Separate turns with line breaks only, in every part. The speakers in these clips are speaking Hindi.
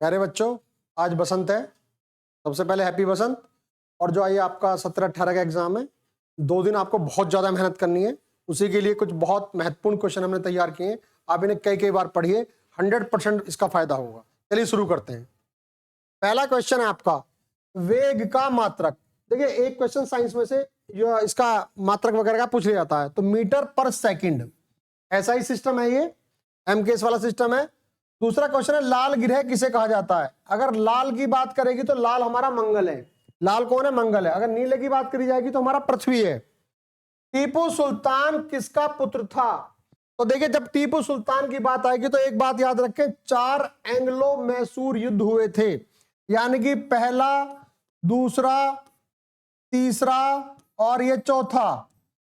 प्यारे बच्चों, आज बसंत है। सबसे पहले हैप्पी बसंत। और जो आइए आपका 17-18 का एग्जाम है, 2 दिन आपको बहुत ज्यादा मेहनत करनी है। उसी के लिए कुछ बहुत महत्वपूर्ण क्वेश्चन हमने तैयार किए हैं। आप इन्हें कई बार पढ़िए, 100% इसका फायदा होगा। चलिए शुरू करते हैं। पहला क्वेश्चन है आपका वेग का मात्रक। देखिए, एक क्वेश्चन साइंस में से जो इसका मात्रक वगैरह का पूछ लिया जाता है, तो मीटर पर सेकंड ऐसा ही सिस्टम है, ये एमकेएस वाला सिस्टम है। दूसरा क्वेश्चन है लाल ग्रह किसे कहा जाता है। अगर लाल की बात करेगी तो लाल हमारा मंगल है। लाल कौन है? मंगल है। अगर नीले की बात करी जाएगी तो हमारा पृथ्वी है। टीपू सुल्तान किसका पुत्र था? तो देखिए, जब टीपू सुल्तान की बात आएगी तो एक बात याद रखें, 4 एंग्लो मैसूर युद्ध हुए थे। यानी कि पहला, दूसरा, तीसरा और ये चौथा।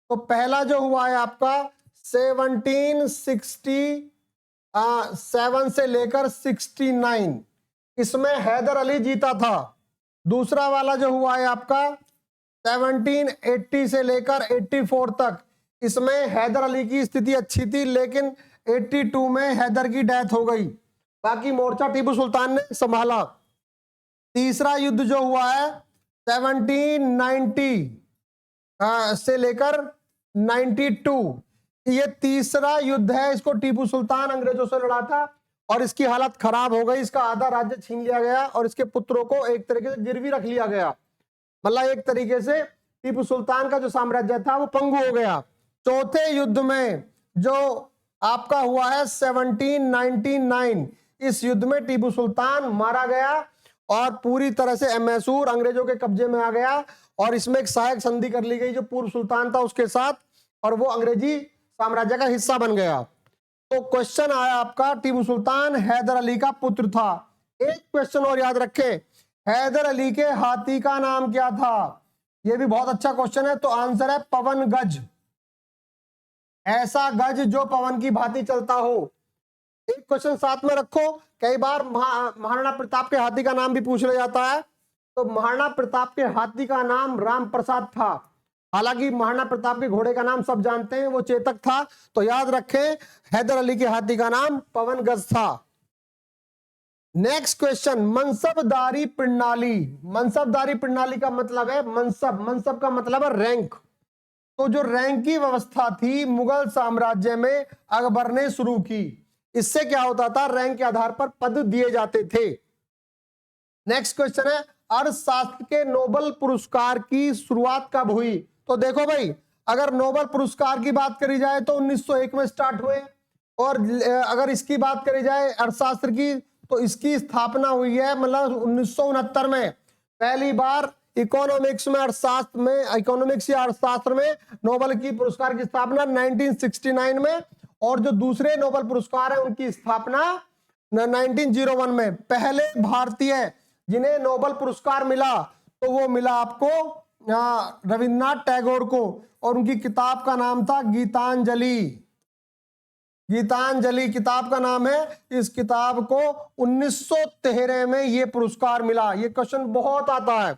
तो पहला जो हुआ है आपका 1767 से लेकर 69, इसमें हैदर अली जीता था। दूसरा वाला जो हुआ है आपका 1780 से लेकर 84 तक, इसमें हैदर अली की स्थिति अच्छी थी, लेकिन 82 में हैदर की डेथ हो गई। बाकी मोर्चा टीपू सुल्तान ने संभाला। तीसरा युद्ध जो हुआ है 1790 से लेकर 92, ये तीसरा युद्ध है। इसको टीपू सुल्तान अंग्रेजों से लड़ा था और इसकी हालत खराब हो गई। इसका आधा राज्य छीन लिया गया और इसके पुत्रों को एक तरीके से गिरवी रख लिया गया। मतलब एक तरीके से टीपू सुल्तान का जो साम्राज्य था वो पंगु हो गया। चौथे युद्ध में जो आपका हुआ है 1799, इस युद्ध में टीपू सुल्तान मारा गया और पूरी तरह से मैसूर अंग्रेजों के कब्जे में आ गया। और इसमें एक सहायक संधि कर ली गई जो पूर्व सुल्तान था उसके साथ, और वो अंग्रेजी साम्राज्य का हिस्सा बन गया। तो क्वेश्चन आया आपका टीपू सुल्तान हैदर अली का पुत्र था। एक क्वेश्चन और याद रखें, हैदर अली के हाथी का नाम क्या था? यह भी बहुत अच्छा क्वेश्चन है। तो आंसर है पवन गज। ऐसा गज जो पवन की भांति चलता हो। एक क्वेश्चन साथ में रखो, कई बार महाराणा प्रताप के हाथी का नाम भी पूछ लिया जाता है। तो महाराणा प्रताप के हाथी का नाम राम प्रसाद था। हालांकि महाराणा प्रताप के घोड़े का नाम सब जानते हैं, वो चेतक था। तो याद रखें, हैदर अली के हाथी का नाम पवन गज था। नेक्स्ट क्वेश्चन, मनसबदारी प्रणाली। मनसबदारी प्रणाली का मतलब है मनसब का मतलब है रैंक। तो जो रैंक की व्यवस्था थी मुगल साम्राज्य में अकबर ने शुरू की। इससे क्या होता था, रैंक के आधार पर पद दिए जाते थे। नेक्स्ट क्वेश्चन है अर्थशास्त्र के नोबेल पुरस्कार की शुरुआत कब हुई? तो देखो भाई, अगर नोबेल पुरस्कार की बात करी जाए तो 1901 में स्टार्ट हुए, और अगर इसकी बात करी जाए अर्थशास्त्र की, तो इसकी स्थापना हुई है मतलब 1969 में। पहली बार इकोनॉमिक्स में इकोनॉमिक्स या अर्थशास्त्र में नोबेल की पुरस्कार की स्थापना 1969 में, और जो दूसरे नोबेल पुरस्कार है उनकी स्थापना 1901 में। पहले भारतीय जिन्हें नोबेल पुरस्कार मिला तो वो मिला आपको रविन्द्रनाथ टैगोर को, और उनकी किताब का नाम था गीतांजलि। गीतांजलि किताब का नाम है। इस किताब को 1913 में ये पुरस्कार मिला। ये क्वेश्चन बहुत आता है।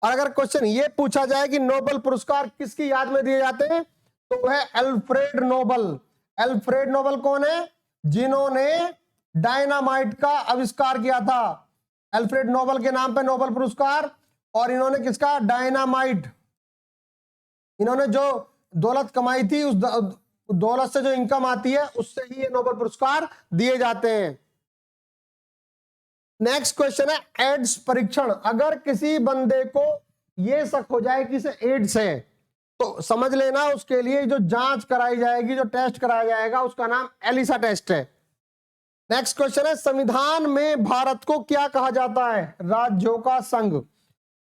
और अगर क्वेश्चन ये पूछा जाए कि नोबेल पुरस्कार किसकी याद में दिए जाते हैं, तो वह है अल्फ्रेड नोबेल। अल्फ्रेड नोबेल कौन है? जिन्होंने डायनामाइट का आविष्कार किया था। अल्फ्रेड नोबेल के नाम पे नोबेल पुरस्कार, और इन्होंने किसका? डायनामाइट। इन्होंने जो दौलत कमाई थी, उस दौलत से जो इनकम आती है उससे ही ये नोबेल पुरस्कार दिए जाते हैं। नेक्स्ट क्वेश्चन है एड्स परीक्षण। अगर किसी बंदे को ये शक हो जाए कि इसे एड्स है, तो समझ लेना उसके लिए जो जांच कराई जाएगी, जो टेस्ट कराया जाएगा, उसका नाम एलिसा टेस्ट है। नेक्स्ट क्वेश्चन है संविधान में भारत को क्या कहा जाता है? राज्यों का संघ।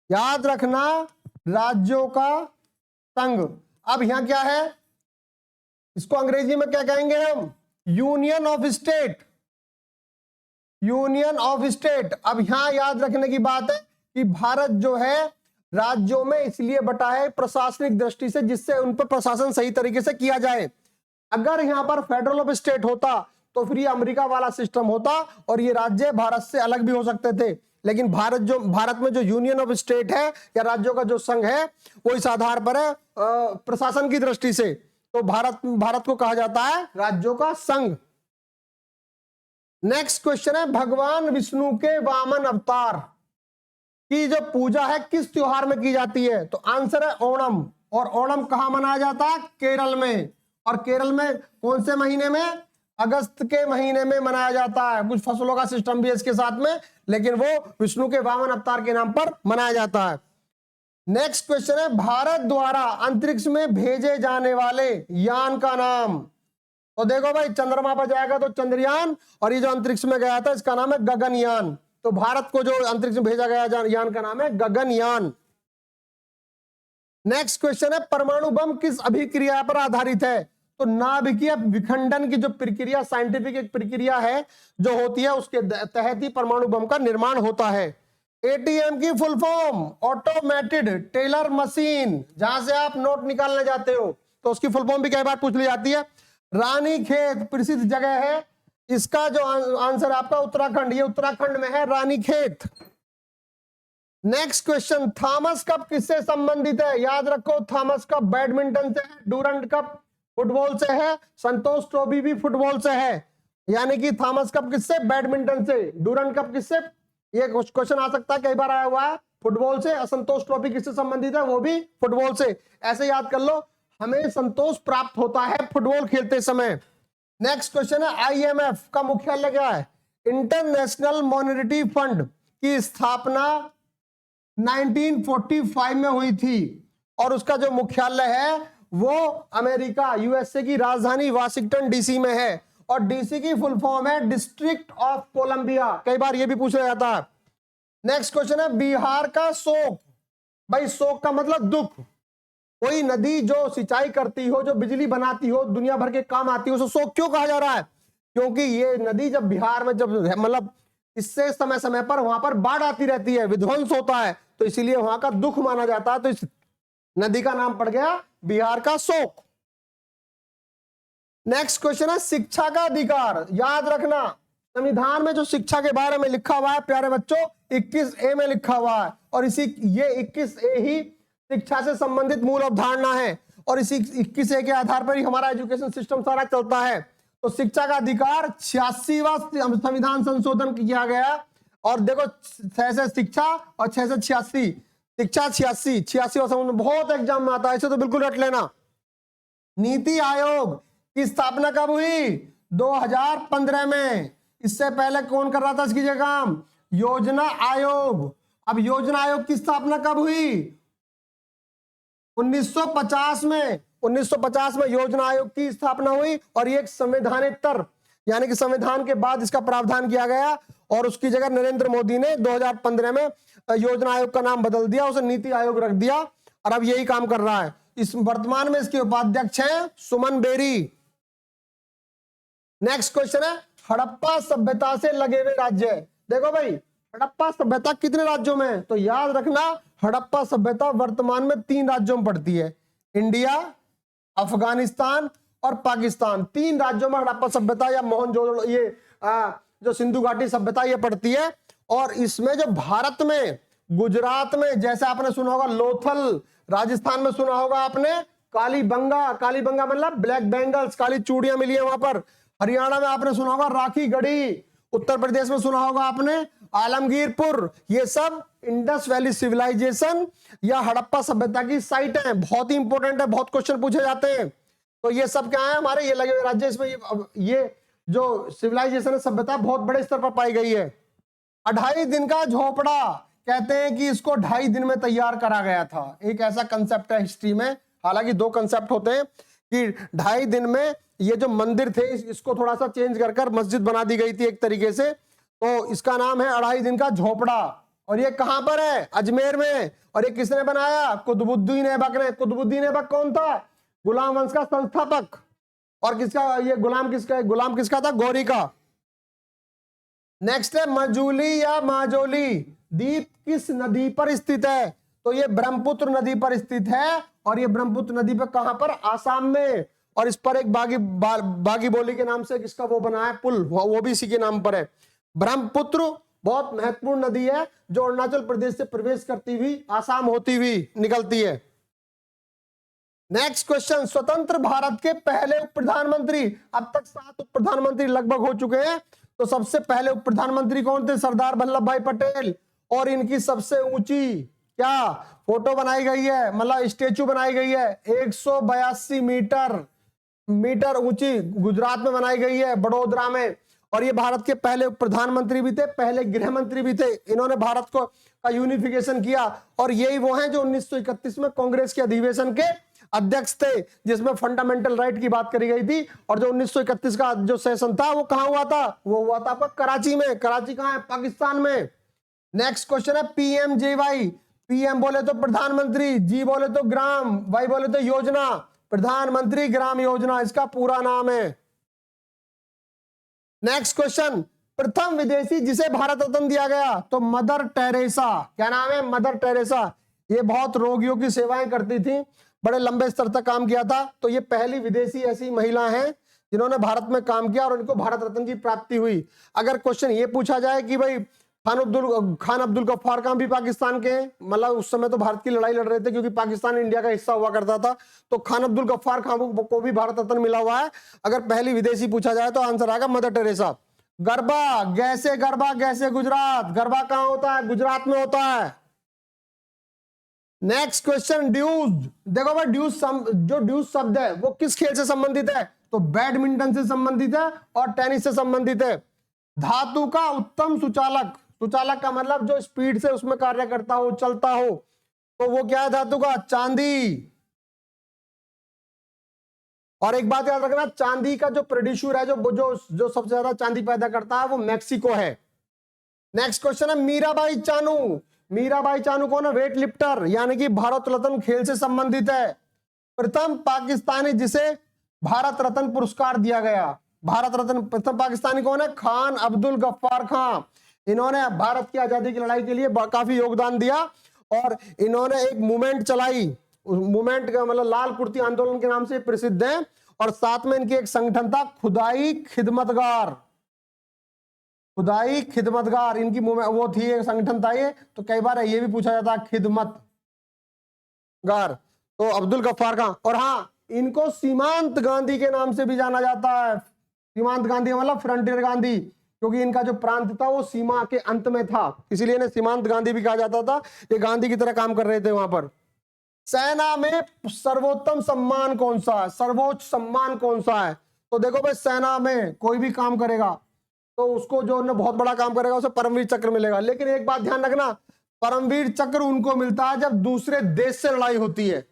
याद रखना, राज्यों का संघ। अब यहां क्या है, इसको अंग्रेजी में क्या कहेंगे हम? Union of state. Union of state. अब यहां याद रखने की बात है कि भारत जो है राज्यों में इसलिए बटा है प्रशासनिक दृष्टि से, जिससे उन पर प्रशासन सही तरीके से किया जाए। अगर यहां पर फेडरल ऑफ स्टेट होता तो फिर ये अमेरिका वाला सिस्टम होता और ये राज्य भारत से अलग भी हो सकते थे। लेकिन भारत में जो यूनियन ऑफ स्टेट है या राज्यों का जो संघ है वो इस आधार पर है प्रशासन की दृष्टि से। तो भारत को कहा जाता है राज्यों का संघ। नेक्स्ट क्वेश्चन है, भगवान विष्णु के वामन अवतार की जो पूजा है किस त्योहार में की जाती है? तो आंसर है ओणम। और ओणम कहां मनाया जाता है? केरल में। और केरल में कौन से महीने में? अगस्त के महीने में मनाया जाता है। कुछ फसलों का सिस्टम भी है इसके साथ में, लेकिन वो विष्णु के वामन अवतार के नाम पर मनाया जाता है। नेक्स्ट क्वेश्चन है, भारत द्वारा अंतरिक्ष में भेजे जाने वाले यान का नाम। तो देखो भाई, चंद्रमा पर जाएगा तो चंद्रयान, और ये जो अंतरिक्ष में गया था इसका नाम है गगनयान। तो भारत को जो अंतरिक्ष में भेजा गया यान का नाम है गगनयान। नेक्स्ट क्वेश्चन है, परमाणु बम किस अभिक्रिया पर आधारित है? तो नाभिकीय विखंडन की जो प्रक्रिया, साइंटिफिक एक प्रक्रिया है जो होती है, उसके तहत ही परमाणु बम का निर्माण होता है। एटीएम की full form automated teller machine, जहां से आप नोट निकालने जाते हो तो उसकी फुल फॉर्म भी कई बार पूछ ली जाती है। रानीखेत प्रसिद्ध जगह है, इसका जो आंसर आपका उत्तराखंड, ये उत्तराखंड में है Ranikhet. Next question, Thomas cup किससे संबंधित है? याद रखो, थॉमस कप बैडमिंटन से है, डूरंट कप फुटबॉल से है, संतोष ट्रॉफी भी फुटबॉल से है। यानी कि थॉमस कप किससे? बैडमिंटन से। डूरंट कप किससे? ये क्वेश्चन आ सकता है, कई बार आया हुआ है, फुटबॉल से। असंतोष ट्रॉफी किससे संबंधित है? वो भी फुटबॉल से। ऐसे याद कर लो, हमें संतोष प्राप्त होता है फुटबॉल खेलते समय। नेक्स्ट क्वेश्चन है, आईएमएफ का मुख्यालय क्या है? इंटरनेशनल मॉनेटरी फंड की स्थापना 1945 में हुई थी, और उसका जो मुख्यालय है वो अमेरिका, यूएसए की राजधानी वाशिंगटन डीसी में है। और डीसी की फुल फॉर्म है डिस्ट्रिक्ट ऑफ कोलंबिया। कई बार ये भी पूछा जाता है। नेक्स्ट क्वेश्चन है, बिहार का शोक। भाई, शोक का मतलब दुख। कोई नदी जो सिंचाई करती हो, जो बिजली बनाती हो, दुनिया भर के काम आती हो, उसे शोक क्यों कहा जा रहा है? क्योंकि ये नदी जब बिहार में, जब मतलब इससे समय समय पर वहां पर बाढ़ आती रहती है, विध्वंस होता है, तो इसीलिए वहां का दुख माना जाता है। तो इस नदी का नाम पड़ गया बिहार का शोक। नेक्स्ट क्वेश्चन है, शिक्षा का अधिकार। याद रखना, संविधान में जो शिक्षा के बारे में लिखा हुआ है प्यारे बच्चों, 21A में लिखा हुआ है, और इसी ये 21A ही शिक्षा से संबंधित मूल अवधारणा है, और इसी 21A के आधार पर ही हमारा एजुकेशन सिस्टम सारा चलता है। तो शिक्षा का अधिकार 86वां संविधान संशोधन किया गया। और देखो, 6 से शिक्षा और 6 से 86, शिक्षा 86वां संशोधन बहुत एग्जाम में आता है, इसे तो बिल्कुल रट लेना। नीति आयोग की स्थापना कब हुई? 2015 में। इससे पहले कौन कर रहा था इसकी जगह काम? योजना आयोग। अब योजना आयोग की स्थापना कब हुई? 1950 में। 1950 में योजना आयोग की स्थापना हुई, और ये एक संवैधानिक, यानी कि संविधान के बाद इसका प्रावधान किया गया, और उसकी जगह नरेंद्र मोदी ने 2015 में योजना आयोग का नाम बदल दिया, उसे नीति आयोग रख दिया, और अब यही काम कर रहा है। इस वर्तमान में इसके उपाध्यक्ष हैं सुमन बेरी। नेक्स्ट क्वेश्चन है, हड़प्पा सभ्यता से लगे हुए राज्य। देखो भाई, हड़प्पा सभ्यता कितने राज्यों में है? तो याद रखना, हड़प्पा सभ्यता वर्तमान में 3 राज्यों में पड़ती है, इंडिया, अफगानिस्तान और पाकिस्तान। 3 राज्यों में हड़प्पा सभ्यता या मोहनजोदड़ो, ये जो सिंधु घाटी सभ्यता, ये पड़ती है। और इसमें जो भारत में, गुजरात में जैसे आपने सुना होगा लोथल, राजस्थान में सुना होगा आपने कालीबंगा। कालीबंगा मतलब ब्लैक बेंगल्स, काली चूड़ियां मिली है वहां पर। हरियाणा में आपने सुना होगा राखी गढ़ी। उत्तर प्रदेश में सुना होगा आपने आलमगीरपुर। ये सब इंडस वैली सिविलाइजेशन या हड़प्पा सभ्यता की साइट है, बहुत ही इंपॉर्टेंट है, बहुत क्वेश्चन पूछे जाते हैं। तो ये सब क्या है? हमारे ये लगे हुए राज्य। इसमें ये जो सिविलाइजेशन है, सभ्यता बहुत बड़े स्तर पर पाई गई है। 2.5 दिन का झोपड़ा, कहते हैं कि इसको 2.5 दिन में तैयार करा गया था। एक ऐसा कंसेप्ट है हिस्ट्री में, हालांकि 2 कंसेप्ट होते हैं, कि 2.5 दिन में ये जो मंदिर थे इसको थोड़ा सा चेंज कर मस्जिद बना दी गई थी एक तरीके से। तो इसका नाम है 2.5 दिन का झोपड़ा। और ये कहां पर है? अजमेर में। और ये किसने बनाया? कुतुबुद्दीन ऐबक ने। कुतुबुद्दीन ऐबक कौन था? गुलाम वंश का संस्थापक। और किसका ये गुलाम किसका था? गौरी का। नेक्स्ट है, मजूली या माजोली द्वीप किस नदी पर स्थित है? तो ये ब्रह्मपुत्र नदी पर स्थित है। और ये ब्रह्मपुत्र नदी पर कहां पर? आसाम में। और इस पर एक बागी बोली के नाम से किसका वो बना है पुल, वो भी इसी के नाम पर है। ब्रह्मपुत्र बहुत महत्वपूर्ण नदी है, जो अरुणाचल प्रदेश से प्रवेश करती हुई आसाम होती हुई निकलती है। नेक्स्ट क्वेश्चन, स्वतंत्र भारत के पहले उप प्रधानमंत्री। अब तक 7 उप प्रधानमंत्री लगभग हो चुके हैं। तो सबसे पहले उप प्रधानमंत्री कौन थे? सरदार वल्लभ भाई पटेल। और इनकी सबसे ऊंची क्या फोटो बनाई गई है, मतलब स्टेचू बनाई गई है 182 मीटर ऊंची, गुजरात में बनाई गई है, बड़ोदरा में। और ये भारत के पहले प्रधानमंत्री भी थे, पहले गृह मंत्री भी थे। इन्होंने भारत को का यूनिफिकेशन किया। और यही वो हैं जो 1931 में कांग्रेस के अधिवेशन के अध्यक्ष थे, जिसमें फंडामेंटल राइट की बात करी गई थी। और जो 1931 का जो सेशन था वो कहां हुआ था? वो हुआ था आपका कराची में। कराची कहां है? पाकिस्तान में। नेक्स्ट क्वेश्चन है पीएमजेवाई। पीएम बोले तो प्रधानमंत्री, जी बोले तो ग्राम, वाई बोले तो योजना। प्रधानमंत्री ग्राम योजना इसका पूरा नाम है। नेक्स्ट क्वेश्चन, प्रथम विदेशी जिसे भारत रत्न दिया गया, तो मदर टेरेसा। क्या नाम है? Mother Teresa. ये बहुत रोगियों की सेवाएं करती थी, बड़े लंबे स्तर तक काम किया था। तो ये पहली विदेशी ऐसी महिला हैं जिन्होंने भारत में काम किया और उनको भारत रत्न की प्राप्ति हुई। अगर क्वेश्चन ये पूछा जाए कि भाई खान अब्दुल गफ्फार खान भी पाकिस्तान के हैं, मतलब उस समय तो भारत की लड़ाई लड़ रहे थे क्योंकि पाकिस्तान इंडिया का हिस्सा हुआ करता था, तो खान अब्दुल गफ्फार खान को भी भारत रत्न मिला हुआ है। अगर पहली विदेशी पूछा जाए तो आंसर आएगा मदर टेरेसा। गरबा गैसे गुजरात। गरबा कहां होता है? गुजरात में होता है। Next question, dues. देखो भाई ड्यूज जो ड्यूज शब्द है वो किस खेल से संबंधित है? तो बैडमिंटन से संबंधित है और टेनिस से संबंधित है। धातु का उत्तम सुचालक। सुचालक का मतलब जो स्पीड से उसमें कार्य करता हो, चलता हो, तो वो क्या है धातु का? चांदी। और एक बात याद रखना, चांदी का जो प्रोड्यूसर है, जो सबसे ज्यादा चांदी पैदा करता है, वो मैक्सिको है। नेक्स्ट क्वेश्चन है मीराबाई चानू। मीराबाई चानू कौन है? वेट लिफ्टर, यानी कि भारत रत्न खेल से संबंधित है। प्रथम पाकिस्तानी जिसे भारत रत्न पुरस्कार दिया गया। भारत रत्न प्रथम पाकिस्तानी कौन है? खान अब्दुल गफ्फार खान। इन्होंने भारत की आजादी की लड़ाई के लिए काफी योगदान दिया और इन्होंने एक मूवमेंट चलाई। मूवमेंट का मतलब लाल कुर्ती आंदोलन के नाम से प्रसिद्ध है। और साथ में इनकी एक संगठन था खुदाई खिदमतगार। खुदाई खिदमतगार इनकी वो थी, एक संगठन था ये। तो कई बार ये भी पूछा जाता है खिदमतगार। तो अब्दुल गफ्फार खान। और हाँ, इनको सीमांत गांधी के नाम से भी जाना जाता है। सीमांत गांधी मतलब फ्रंटियर गांधी, क्योंकि इनका जो प्रांत था वो सीमा के अंत में था, इसीलिए इन्हें सीमांत गांधी भी कहा जाता था। ये गांधी की तरह काम कर रहे थे वहां पर। सेना में सर्वोत्तम सम्मान कौन सा है? सर्वोच्च सम्मान कौन सा है? तो देखो भाई, सेना में कोई भी काम करेगा तो उसको जो बहुत बड़ा काम करेगा उसे परमवीर चक्र मिलेगा। लेकिन एक बात ध्यान रखना, परमवीर चक्र उनको मिलता है जब दूसरे देश से लड़ाई होती है।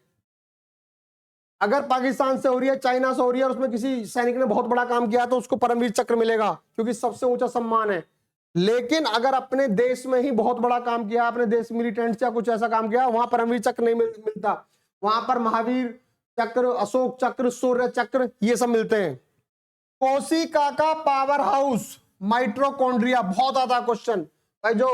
अगर पाकिस्तान से हो रही है, चाइना से हो रही है और उसमें किसी सैनिक ने बहुत बड़ा काम किया तो उसको परमवीर चक्र मिलेगा, क्योंकि सबसे ऊंचा सम्मान है। लेकिन अगर अपने देश में ही बहुत बड़ा काम किया, अपने देश मिलिटेंट या कुछ ऐसा काम किया, वहां परमवीर चक्र नहीं मिलता। वहां पर महावीर चक्र, अशोक चक्र, सूर्य चक्र, ये सब मिलते हैं। कोशिका का पावर हाउस। माइटोकॉन्ड्रिया बहुत आता क्वेश्चन भाई। जो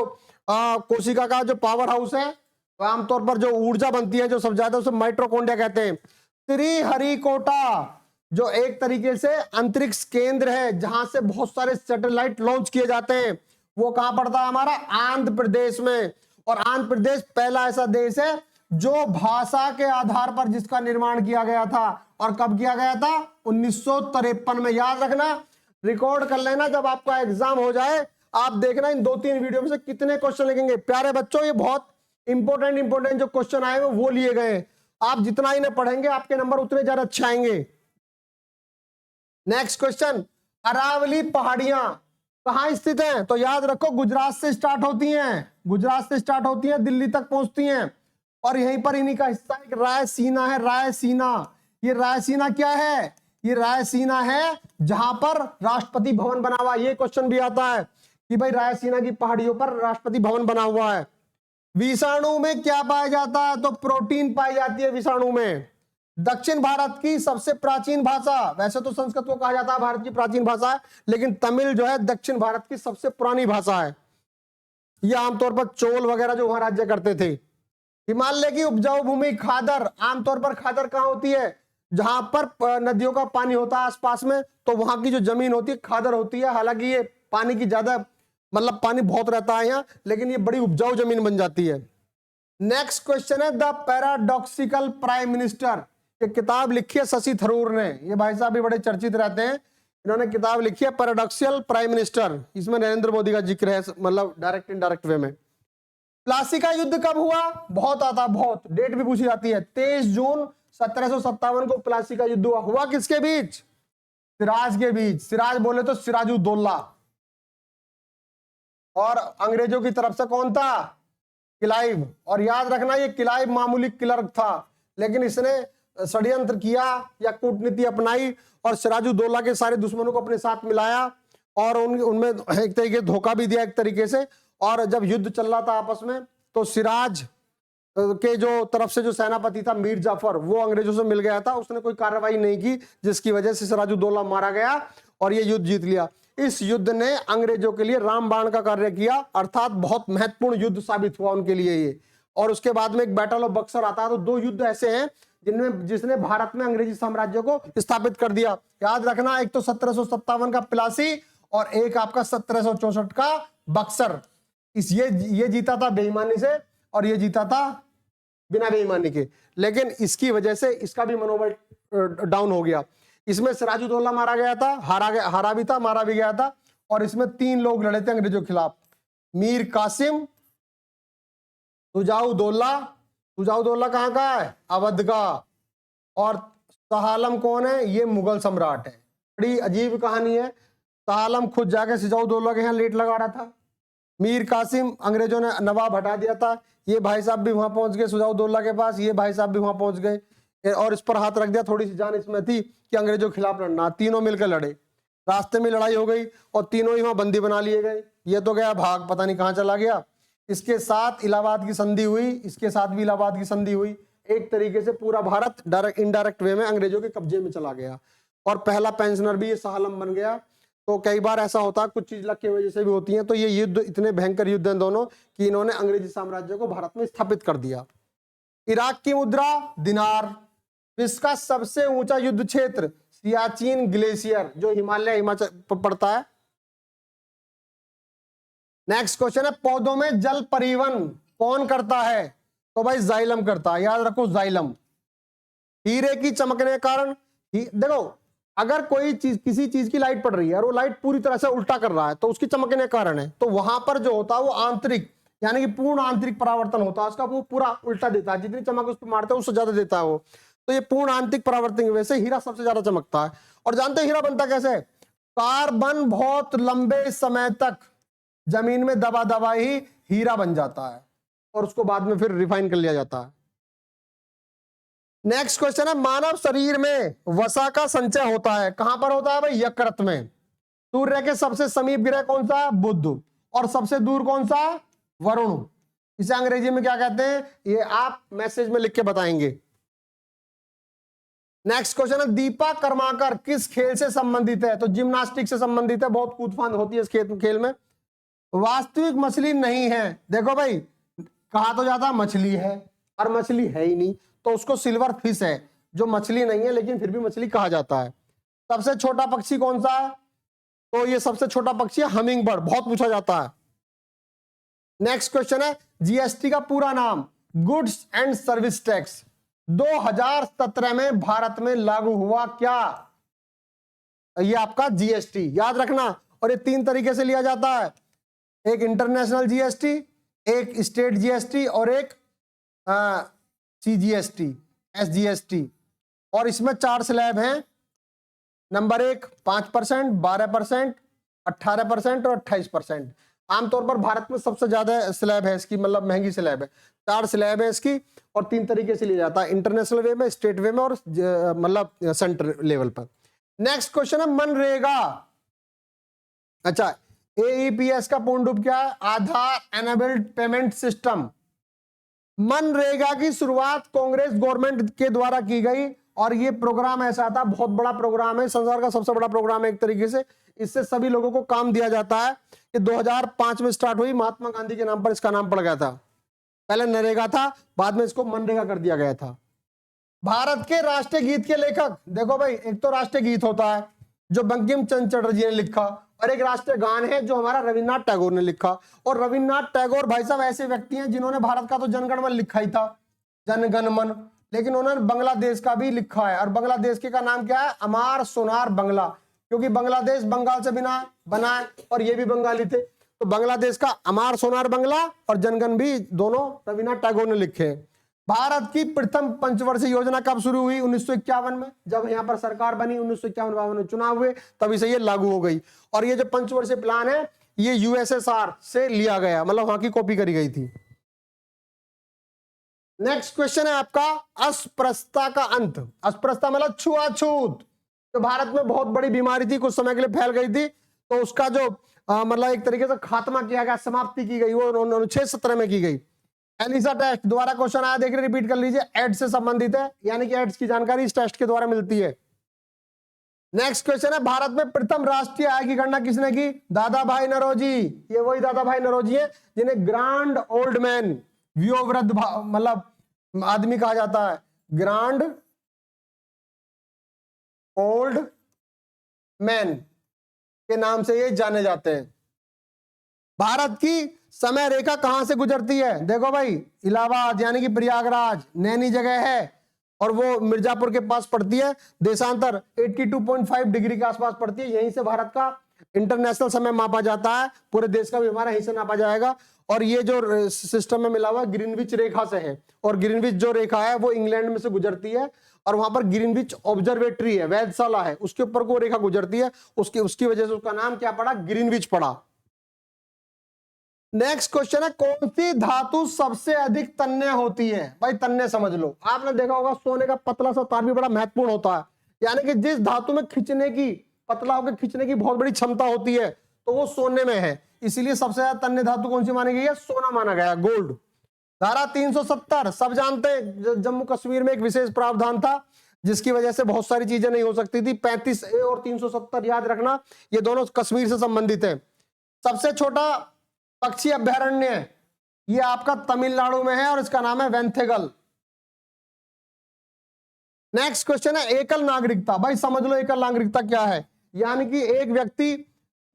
कोशिका का जो पावर हाउस है, आमतौर पर जो ऊर्जा बनती है जो सब ज्यादा, उसे माइटोकॉन्ड्रिया कहते हैं। श्रीहरिकोटा जो एक तरीके से अंतरिक्ष केंद्र है जहां से बहुत सारे सैटेलाइट लॉन्च किए जाते हैं, वो कहां पड़ता है? हमारा आंध्र प्रदेश में। और आंध्र प्रदेश पहला ऐसा देश है जो भाषा के आधार पर जिसका निर्माण किया गया था। और कब किया गया था? 1953 में। याद रखना, रिकॉर्ड कर लेना, जब आपका एग्जाम हो जाए आप देखना इन 2-3 वीडियो में से कितने क्वेश्चन लिखेंगे। प्यारे बच्चों, ये बहुत इंपॉर्टेंट जो क्वेश्चन आए वो लिए गए। आप जितना इन्हें पढ़ेंगे आपके नंबर उतने ज्यादा अच्छे आएंगे। नेक्स्ट क्वेश्चन, अरावली पहाड़ियां कहां स्थित हैं? तो याद रखो, गुजरात से स्टार्ट होती हैं। गुजरात से स्टार्ट होती हैं, दिल्ली तक पहुंचती हैं। और यहीं पर इन्हीं का हिस्सा एक रायसीना है। रायसीना, ये रायसीना क्या है? ये रायसीना है जहां पर राष्ट्रपति भवन बना हुआ है। ये क्वेश्चन भी आता है कि भाई रायसीना की पहाड़ियों पर राष्ट्रपति भवन बना हुआ है। विषाणु में क्या पाया जाता है? तो प्रोटीन पाई जाती है विषाणु में। दक्षिण भारत की सबसे प्राचीन भाषा, वैसे तो संस्कृत को कहा जाता है भारत की प्राचीन भाषा है, लेकिन तमिल जो है दक्षिण भारत की सबसे पुरानी भाषा है। यह आमतौर पर चोल वगैरह जो वहां राज्य करते थे। हिमालय की उपजाऊ भूमि खादर, आमतौर पर खादर कहां होती है? जहां पर नदियों का पानी होता है आसपास में, तो वहां की जो जमीन होती है खादर होती है। हालांकि ये पानी की ज्यादा मतलब पानी बहुत रहता है यहाँ, लेकिन ये बड़ी उपजाऊ जमीन बन जाती है। नेक्स्ट क्वेश्चन है द पैराडॉक्सिकल प्राइम मिनिस्टर। ये किताब लिखी है शशि थरूर ने। ये भाई साहब भी बड़े चर्चित रहते हैं। इन्होंने किताब लिखी है पैराडॉक्सियल प्राइम मिनिस्टर, इसमें नरेंद्र मोदी का जिक्र है, मतलब डायरेक्ट इनडायरेक्ट वे में। प्लासी का युद्ध कब हुआ? बहुत आता, बहुत डेट भी पूछी जाती है। 23 जून 1757 को प्लासी का युद्ध हुआ किसके बीच? सिराज के बीच। सिराज बोले तो सिराजुद्दौला। और अंग्रेजों की तरफ से कौन था? क्लाइव। और याद रखना ये क्लाइव मामूली क्लर्क था, लेकिन इसने षड्यंत्र किया या कूटनीति अपनाई और सिराजुद्दौला के सारे दुश्मनों को अपने साथ मिलाया और उनमें एक तरीके धोखा भी दिया एक तरीके से। और जब युद्ध चल रहा था आपस में तो सिराज के जो तरफ से जो सेनापति था मीर जाफर, वो अंग्रेजों से मिल गया था, उसने कोई कार्रवाई नहीं की, जिसकी वजह से सिराजुद्दौला मारा गया और ये युद्ध जीत लिया। इस युद्ध ने अंग्रेजों के लिए रामबाण का कार्य किया, अर्थात बहुत महत्वपूर्ण युद्ध साबित हुआ उनके लिए ये। और उसके बाद में एक बैटल ऑफ बक्सर आता है। तो दो युद्ध ऐसे हैं जिसने भारत में अंग्रेजी साम्राज्य को स्थापित कर दिया। याद रखना, एक तो 1757 का प्लासी और एक आपका 1764 का बक्सर। ये जीता था बेईमानी से और ये जीता था बिना बेईमानी के, लेकिन इसकी वजह से इसका भी मनोबल डाउन हो गया। इसमें सिराजुद्दौला मारा गया था, हारा भी था, मारा भी गया था। और इसमें 3 लोग लड़े थे अंग्रेजों के खिलाफ, मीर कासिम, सुजाउद्दौला। सुजाउद्दौला कहाँ का है? अवध का। और शाह आलम कौन है? ये मुगल सम्राट है। बड़ी अजीब कहानी है। शाह आलम खुद जाके सुजाउद्दौला के यहाँ लेट लगा रहा था। मीर कासिम अंग्रेजों ने नवाब हटा दिया था, ये भाई साहब भी वहां पहुंच गए सुजाउद्दौला के पास, ये भाई साहब भी वहां पहुंच गए और इस पर हाथ रख दिया। थोड़ी सी जान इसमें थी कि अंग्रेजों के खिलाफ लड़ना। तीनों मिलकर लड़े, रास्ते में लड़ाई हो गई और तीनों ही वहां बंदी बना लिए गए। ये तो गया भाग, पता नहीं कहां चला गया। इसके साथ इलाहाबाद की संधि हुई, इसके साथ भी इलाहाबाद की संधि हुई। एक तरीके से पूरा भारत डायरेक्ट इनडायरेक्ट वे में अंग्रेजों के कब्जे में चला गया और पहला पेंशनर भी ये शाह आलम बन गया। तो कई बार ऐसा होता है, कुछ चीज लग की वजह से भी होती है। तो ये युद्ध इतने भयंकर युद्ध हैं दोनों कि इन्होंने अंग्रेजी साम्राज्य को भारत में स्थापित कर दिया। इराक की मुद्रा दिनार। विश्व का सबसे ऊंचा युद्ध क्षेत्र सियाचिन ग्लेशियर, जो हिमाचल पड़ता है। नेक्स्ट क्वेश्चन है, पौधों में जल परिवहन कौन करता है? तो भाई जाइलम करता है, याद रखो जाइलम। हीरे की चमकने के कारण, देखो अगर कोई चीज, किसी चीज की लाइट पड़ रही है और वो लाइट पूरी तरह से उल्टा कर रहा है तो उसकी चमकने के कारण है। तो वहां पर जो होता है वो आंतरिक, यानी कि पूर्ण आंतरिक परावर्तन होता है उसका, वो पूरा उल्टा देता है। जितनी चमक उस पर मारते हैं उससे ज्यादा देता है वो। तो ये पूर्ण आंतरिक परावर्तन की वजह से हीरा सबसे ज्यादा चमकता है। और जानते हैं हीरा बनता कैसे? कार्बन बहुत लंबे समय तक जमीन में दबा दबा ही हीरा बन जाता है और उसको बाद में फिर रिफाइन कर लिया जाता है। नेक्स्ट क्वेश्चन है, मानव शरीर में वसा का संचय होता है, कहां पर होता है भाई? यकृत में। सूर्य के सबसे समीप ग्रह कौन सा? बुध। और सबसे दूर कौन सा? वरुण। इसे अंग्रेजी में क्या कहते हैं? ये आप मैसेज में लिख के बताएंगे। नेक्स्ट क्वेश्चन है, दीपा कर्माकर किस खेल से संबंधित है? तो जिम्नास्टिक से संबंधित है, बहुत कूदफान होती है इस खेल में। वास्तविक मछली नहीं है। देखो भाई, कहा तो जाता मछली है और मछली है ही नहीं, तो उसको सिल्वर फिश है, जो मछली नहीं है लेकिन फिर भी मछली कहा जाता है। सबसे छोटा पक्षी कौन सा है? तो ये सबसे छोटा पक्षी है हमिंग बर्ड, बहुत पूछा जाता है। नेक्स्ट क्वेश्चन है, जीएसटी का पूरा नाम? Goods and service tax. 2017 में भारत में लागू हुआ क्या? ये आपका जीएसटी, याद रखना। और ये 3 तरीके से लिया जाता है, एक इंटरनेशनल जीएसटी, एक स्टेट जीएसटी और एक सीजीएसटी, एसजीएसटी। और इसमें 4 स्लैब हैं। नंबर 1 5%, 12%, 18% और 28%। आमतौर पर भारत में सबसे ज्यादा स्लैब है इसकी, मतलब महंगी स्लैब है। 4 स्लैब है इसकी और 3 तरीके से लिया जाता है, इंटरनेशनल वे में, स्टेट वे में और मतलब सेंटर लेवल पर। नेक्स्ट क्वेश्चन है, मनरेगा। अच्छा, एईपीएस का पूर्ण रूप क्या है? आधार एनेबल्ड पेमेंट सिस्टम। मनरेगा की शुरुआत कांग्रेस गवर्नमेंट के द्वारा की गई और ये प्रोग्राम ऐसा था, बहुत बड़ा प्रोग्राम है, संसार का सबसे बड़ा प्रोग्राम है एक तरीके से। इससे सभी लोगों को काम दिया जाता है। ये 2005 में स्टार्ट हुई, महात्मा गांधी के नाम पर इसका नाम पड़ गया था। पहले नरेगा था, बाद में इसको मनरेगा कर दिया गया था। भारत के राष्ट्रीय गीत के लेखक, देखो भाई, एक तो राष्ट्रीय गीत होता है जो बंकिम चंद्र चटर्जी ने लिखा और एक राष्ट्रीय गान है जो हमारा रविन्द्रनाथ टैगोर ने लिखा। और रविन्द्रनाथ टैगोर भाई साहब ऐसे व्यक्ति हैं जिन्होंने भारत का तो जनगण मन लिखा ही था, जनगण मन, लेकिन उन्होंने बांग्लादेश का भी लिखा है। और बांग्लादेश के का नाम क्या है? अमार सोनार बंगला। क्योंकि बांग्लादेश बंगाल से बना है और ये भी बंगाली थे। तो बांग्लादेश का अमार सोनार बंगला और जनगण भी दोनों रवीन्द्रनाथ टैगोर ने लिखे हैं। भारत की प्रथम पंचवर्षीय योजना कब शुरू हुई? 1951 में, जब यहाँ पर सरकार बनी 1951 में चुनाव हुए तभी से ये लागू हो गई। और ये जो पंचवर्षीय प्लान है ये यूएसएसआर से लिया गया, मतलब वहां की कॉपी करी गई थी। नेक्स्ट क्वेश्चन है आपका अस्पृश्यता का अंत। अस्पृश्यता मतलब छुआछूत, तो भारत में बहुत बड़ी बीमारी थी, कुछ समय के लिए फैल गई थी, तो उसका जो मतलब एक तरीके से खात्मा किया गया, समाप्ति की गई, वो अनुच्छेद 17 में की गई। एलिसा टेस्ट दोबारा क्वेश्चन आया, देख रहे, रिपीट कर लीजिए, एड्स से संबंधित है, यानी कि एड्स की जानकारी इस टेस्ट के द्वारा मिलती है। नेक्स्ट क्वेश्चन है भारत में प्रथम राष्ट्रीय आय की गणना किसने की? दादा भाई नौरोजी। ये वही दादा भाई नौरोजी है जिन्हें ग्रांड ओल्ड मैन, वयोवृद्ध मतलब आदमी कहा जाता है, ग्रांड ओल्ड मैन के नाम से ये जाने जाते हैं। भारत की समय रेखा कहां से गुजरती है? देखो भाई, इलाहाबाद यानी कि प्रयागराज नैनी जगह है और वो मिर्जापुर के पास पड़ती है। देशांतर 82.5 डिग्री के आसपास पड़ती है। यहीं से भारत का इंटरनेशनल समय मापा जाता है, पूरे देश का भी हमारा यहीं से नापा जाएगा। और ये जो सिस्टम में मिला हुआ ग्रीनविच रेखा से है, और ग्रीनविच जो रेखा है वो इंग्लैंड में से गुजरती है, और वहां पर ग्रीनविच ऑब्जर्वेटरी है, वेधशाला है, उसके ऊपर को रेखा गुजरती है, उसकी वजह से उसका नाम क्या पड़ा? ग्रीनविच पड़ा। नेक्स्ट क्वेश्चन है कौन सी धातु सबसे अधिक तन्य होती है? भाई तन्य समझ लो, आपने देखा होगा सोने का पतला सा तार भी बड़ा महत्वपूर्ण होता है, यानी कि जिस धातु में खींचने की, पतला होकर खींचने की बहुत बड़ी क्षमता होती है, तो वो सोने में है। इसीलिए सबसे ज्यादा तन्य धातु कौन सी मानी गई है? सोना माना गया, गोल्ड। धारा 370 सब जानते हैं, जम्मू कश्मीर में एक विशेष प्रावधान था जिसकी वजह से बहुत सारी चीजें नहीं हो सकती थी। 35A और 370 याद रखना, ये दोनों कश्मीर से संबंधित है। सबसे छोटा पक्षी अभयारण्य ये आपका तमिलनाडु में है और इसका नाम है वेंथेगल। नेक्स्ट क्वेश्चन है एकल नागरिकता। भाई समझ लो एकल नागरिकता क्या है, यानी कि एक व्यक्ति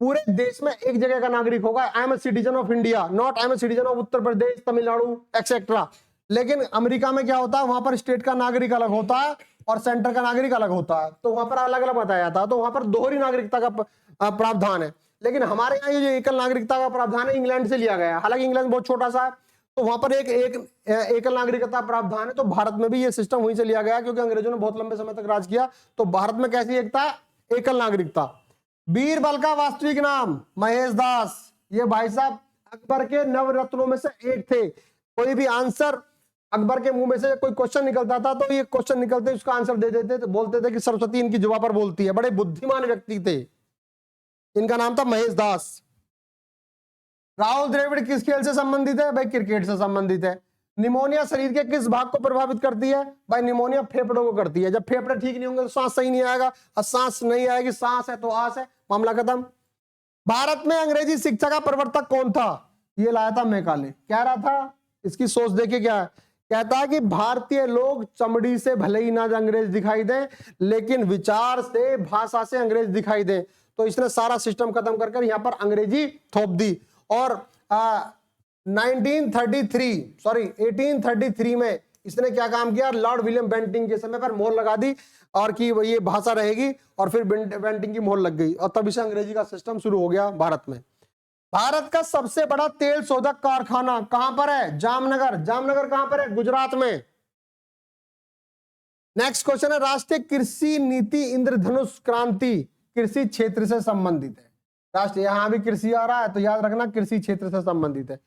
पूरे देश में एक जगह का नागरिक होगा। I am a citizen of India, not I am a citizen of Uttar Pradesh, Tamil Nadu etcetera. लेकिन अमेरिका में क्या होता है, वहां पर स्टेट का नागरिक अलग होता है और सेंटर का नागरिक अलग होता है, तो वहां पर अलग अलग बताया जाता है, तो वहां पर दोहरी नागरिकता का प्रावधान है। लेकिन हमारे यहाँ ये जो एकल नागरिकता का प्रावधान है इंग्लैंड से लिया गया है, हालांकि इंग्लैंड बहुत छोटा सा है, तो वहां पर एक एकल नागरिकता प्रावधान है। तो भारत में भी ये सिस्टम वहीं से लिया गया, क्योंकि अंग्रेजों ने बहुत लंबे समय तक राज किया। तो भारत में कैसी एकता है? एकल नागरिकता। बीरबल का वास्तविक नाम? महेश दास। ये भाई साहब अकबर के नवरत्नों में से एक थे। कोई भी आंसर अकबर के मुंह में से कोई क्वेश्चन निकलता था तो ये क्वेश्चन निकलते उसका आंसर दे देते, तो बोलते थे कि सरस्वती इनकी जुबान पर बोलती है। बड़े बुद्धिमान व्यक्ति थे, इनका नाम था महेश दास। राहुल द्रविड़ किस खेल से संबंधित है? भाई क्रिकेट से संबंधित है। निमोनिया शरीर के किस भाग को प्रभावित करती है? भाई निमोनिया फेफड़ों को करती है। जब फेफड़े ठीक नहीं होंगे तो सांस सही नहीं आएगा, और सांस नहीं आएगी, सांस है तो आस है, मामला खत्म। भारत में अंग्रेजी शिक्षा का प्रवर्तक कौन था? ये लाया था मैकाले। क्या रहा था? इसकी सोच देखिए क्या है। कहता है कि भारतीय लोग चमड़ी से भले ही ना अंग्रेज दिखाई दे, लेकिन विचार से, भाषा से अंग्रेज दिखाई दे। तो इसने सारा सिस्टम खत्म कर यहाँ पर अंग्रेजी थोप दी। और 1833 में इसने क्या काम किया? लॉर्ड विलियम बेंटिंग के समय पर मोहर लगा दी और कि ये भाषा रहेगी, और फिर बेंटिंग की मोहर लग गई और तभी से अंग्रेजी का सिस्टम शुरू हो गया भारत में। भारत का सबसे बड़ा तेल शोधक कारखाना कहां पर है? जामनगर। जामनगर कहां पर है? गुजरात में। नेक्स्ट क्वेश्चन है राष्ट्रीय कृषि नीति इंद्रधनुष क्रांति कृषि क्षेत्र से संबंधित है। राष्ट्रीय, यहां भी कृषि आ रहा है तो याद रखना कृषि क्षेत्र से संबंधित है।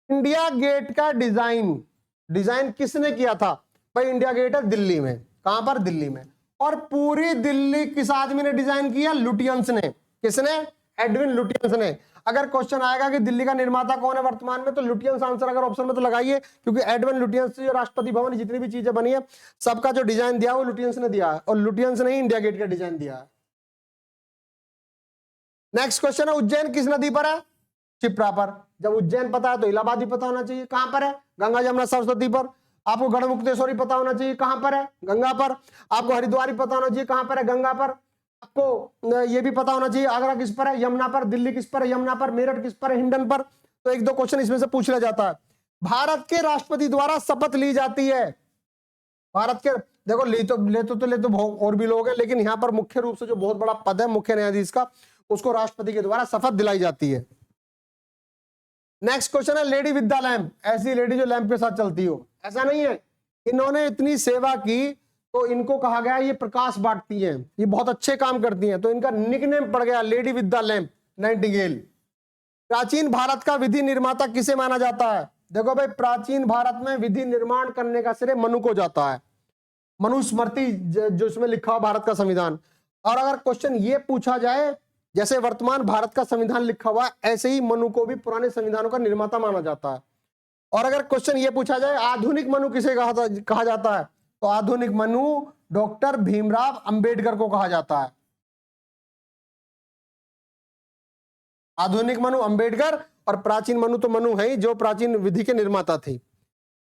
इंडिया गेट का डिजाइन किसने किया था? भाई इंडिया गेट है दिल्ली में। कहां पर? दिल्ली में। और पूरी दिल्ली किस आदमी ने डिजाइन किया? लुटियंस ने। किसने? एडविन लुटियंस ने। अगर क्वेश्चन आएगा कि दिल्ली का निर्माता कौन है वर्तमान में, तो लुटियंस आंसर अगर ऑप्शन में तो लगाइए, क्योंकि एडविन लुटियंस से जो राष्ट्रपति भवन जितनी भी चीजें बनी है सबका जो डिजाइन दिया वो लुटियंस ने दिया है, और लुटियंस ने ही इंडिया गेट का डिजाइन दिया है। नेक्स्ट क्वेश्चन है उज्जैन किस नदी पर है? क्षिप्रा पर। जब उज्जैन पता है तो इलाहाबाद भी पता होना चाहिए। कहां पर है? गंगा जमुना सरस्वती पर। आपको गढ़मुक्तेश्वरी पता होना चाहिए, कहां पर है? गंगा पर। आपको हरिद्वारी पता होना चाहिए, कहां पर है? गंगा पर। आपको ये भी पता होना चाहिए आगरा किस पर है? यमुना पर। दिल्ली किस पर है? यमुना पर। मेरठ किस पर है? हिंडन पर। तो एक दो क्वेश्चन इसमें से पूछ लिया जाता है। भारत के राष्ट्रपति द्वारा शपथ ली जाती है। भारत के देखो ले तो बहुत और भी लोग हैं, लेकिन यहाँ पर मुख्य रूप से जो बहुत बड़ा पद है मुख्य न्यायाधीश का, उसको राष्ट्रपति के द्वारा शपथ दिलाई जाती है। नेक्स्ट क्वेश्चन है लेडी विद द लैंप, ऐसी लेडी जो लैंप के साथ चलती हो। ऐसा नहीं है, इन्होंने इतनी सेवा की तो इनको कहा गया ये प्रकाश बांटती हैं, ये बहुत अच्छे काम करती हैं, तो इनका निकनेम पड़ गया lady with the lamp, Nightingale. प्राचीन भारत का विधि निर्माता किसे माना जाता है? देखो भाई, प्राचीन भारत में विधि निर्माण करने का श्रेय मनु को जाता है, मनुस्मृति जो इसमें लिखा हुआ भारत का संविधान। और अगर क्वेश्चन ये पूछा जाए जैसे वर्तमान भारत का संविधान लिखा हुआ, ऐसे ही मनु को भी पुराने संविधानों का निर्माता माना जाता है। और अगर क्वेश्चन ये पूछा जाए आधुनिक मनु किसे कहा जाता है, तो आधुनिक मनु डॉक्टर भीमराव अंबेडकर को कहा जाता है। आधुनिक मनु अंबेडकर, और प्राचीन मनु तो मनु है ही जो प्राचीन विधि के निर्माता थे।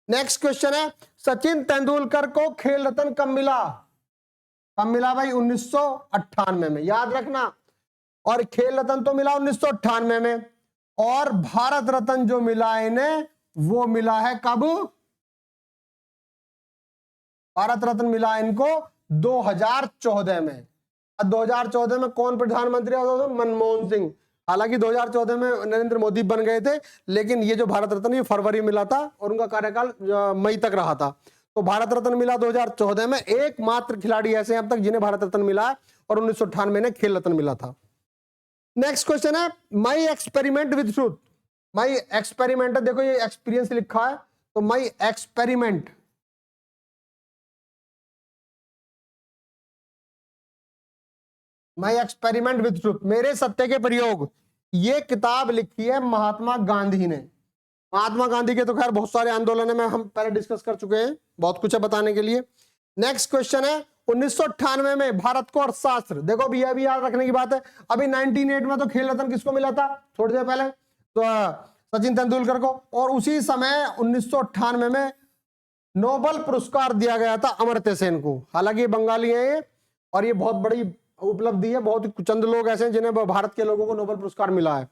नेक्स्ट क्वेश्चन है सचिन तेंदुलकर को खेल रत्न कब मिला? कब मिला भाई? 1998 में, याद रखना। और खेल रत्न तो मिला 1998 में, और भारत रत्न जो मिला इन्हें वो मिला है कब? भारत रत्न मिला इनको 2014 में। 2014 में कौन प्रधानमंत्री था? मनमोहन सिंह। हालांकि 2014 में नरेंद्र मोदी बन गए थे, लेकिन ये जो भारत रत्न ये फरवरी मिला था और उनका कार्यकाल मई तक रहा था। तो भारत रत्न मिला 2014 में। एकमात्र खिलाड़ी ऐसे हैं अब तक जिन्हें भारत रत्न मिला है, और 1998 में खेल रत्न मिला था। नेक्स्ट क्वेश्चन है my experiment with truth. My experiment, देखो ये एक्सपीरियंस लिखा है, तो माई एक्सपेरिमेंट विद ट्रूथ, मेरे सत्य के प्रयोग, ये किताब लिखी है महात्मा गांधी ने। महात्मा गांधी के तो खैर बहुत सारे आंदोलन में हम पहले डिस्कस कर चुके हैं, बहुत कुछ है बताने के लिए। नेक्स्ट क्वेश्चन है 1998 में भारत को अर्थशास्त्र, देखो भी यह भी याद रखने की बात है। अभी 1998 में तो खेल रत्न किसको मिला था? थोड़ी देर पहले तो सचिन तेंदुलकर को, और उसी समय 1998 में नोबेल पुरस्कार दिया गया था अमर्त्य सेन को। हालांकि ये बंगाली है ये, और ये बहुत बड़ी उपलब्धि है, बहुत चंद लोग ऐसे हैं जिन्हें भारत के लोगों को नोबेल पुरस्कार मिला है।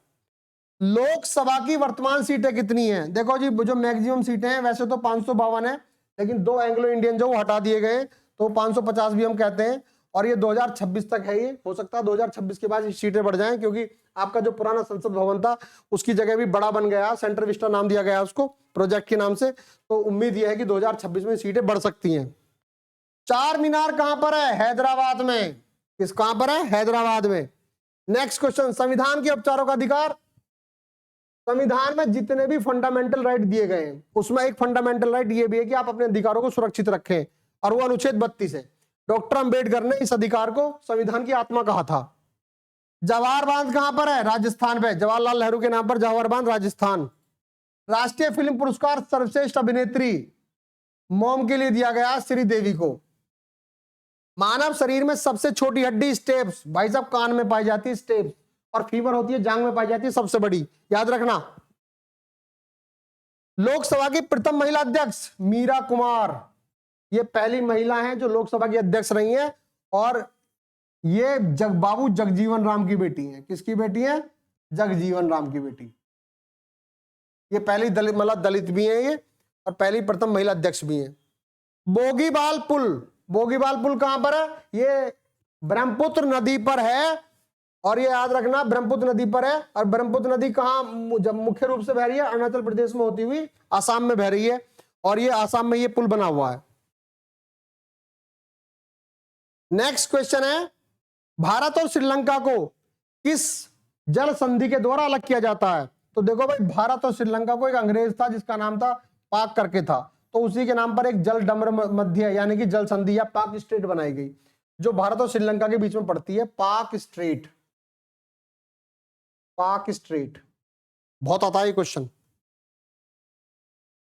लोकसभा की वर्तमान सीटें कितनी हैं? देखो जी, जो मैक्सिमम सीटें हैं वैसे तो 552 है, लेकिन 2 एंग्लो इंडियन जो हटा दिए गए तो 550 भी हम कहते हैं, और ये 2026 तक है। ये हो सकता है 2026 के बाद सीटें बढ़ जाएं, क्योंकि आपका जो पुराना संसद भवन था उसकी जगह भी बड़ा बन गया, सेंटर विस्टा नाम दिया गया उसको प्रोजेक्ट के नाम से। तो उम्मीद यह है कि 2026 में सीटें बढ़ सकती हैं। चार मीनार कहां पर है? हैदराबाद में। किस कहां पर है? हैदराबाद में। नेक्स्ट क्वेश्चन, संविधान के औपचारिक अधिकार। संविधान में जितने भी फंडामेंटल राइट दिए गए हैं उसमें एक फंडामेंटल राइट ये भी है कि आप अपने अधिकारों को सुरक्षित रखें, और वो अनुच्छेद 32 है। डॉक्टर अंबेडकर ने इस अधिकार को संविधान की आत्मा कहा था। जवाहर बांध कहां पर है? राजस्थान पे, जवाहरलाल नेहरू के नाम पर जवाहर बांध, राजस्थान। राष्ट्रीय फिल्म पुरस्कार सर्वश्रेष्ठ अभिनेत्री मॉम के लिए दिया गया श्रीदेवी को। मानव शरीर में सबसे छोटी हड्डी स्टेप्स, भाई साहब कान में पाई जाती है स्टेप्स, और फीवर होती है जांग में पाई जाती है सबसे बड़ी, याद रखना। लोकसभा की प्रथम महिला अध्यक्ष मीरा कुमार, ये पहली महिला हैं जो लोकसभा की अध्यक्ष रही हैं, और ये बाबू जगजीवन राम की बेटी हैं। किसकी बेटी है? जगजीवन राम की बेटी। ये पहली दलित, मतलब दलित भी हैं ये, और पहली प्रथम महिला अध्यक्ष भी हैं। बोगीबाल पुल, बोगीबाल पुल कहां पर है? ये ब्रह्मपुत्र नदी पर है, और ये याद रखना ब्रह्मपुत्र नदी पर है। और ब्रह्मपुत्र नदी कहां जब मुख्य रूप से बह रही है? अरुणाचल प्रदेश में होती हुई आसाम में बह रही है, और ये आसाम में ये पुल बना हुआ है। नेक्स्ट क्वेश्चन है भारत और श्रीलंका को किस जल संधि के द्वारा अलग किया जाता है? तो देखो भाई, भारत और श्रीलंका को एक अंग्रेज था जिसका नाम था पाक करके था, तो उसी के नाम पर एक जल डम्बर मध्य यानी कि जल संधि या पाक स्ट्रेट बनाई गई, जो भारत और श्रीलंका के बीच में पड़ती है। पाक स्ट्रेट, पाक स्ट्रेट, बहुत आता है क्वेश्चन।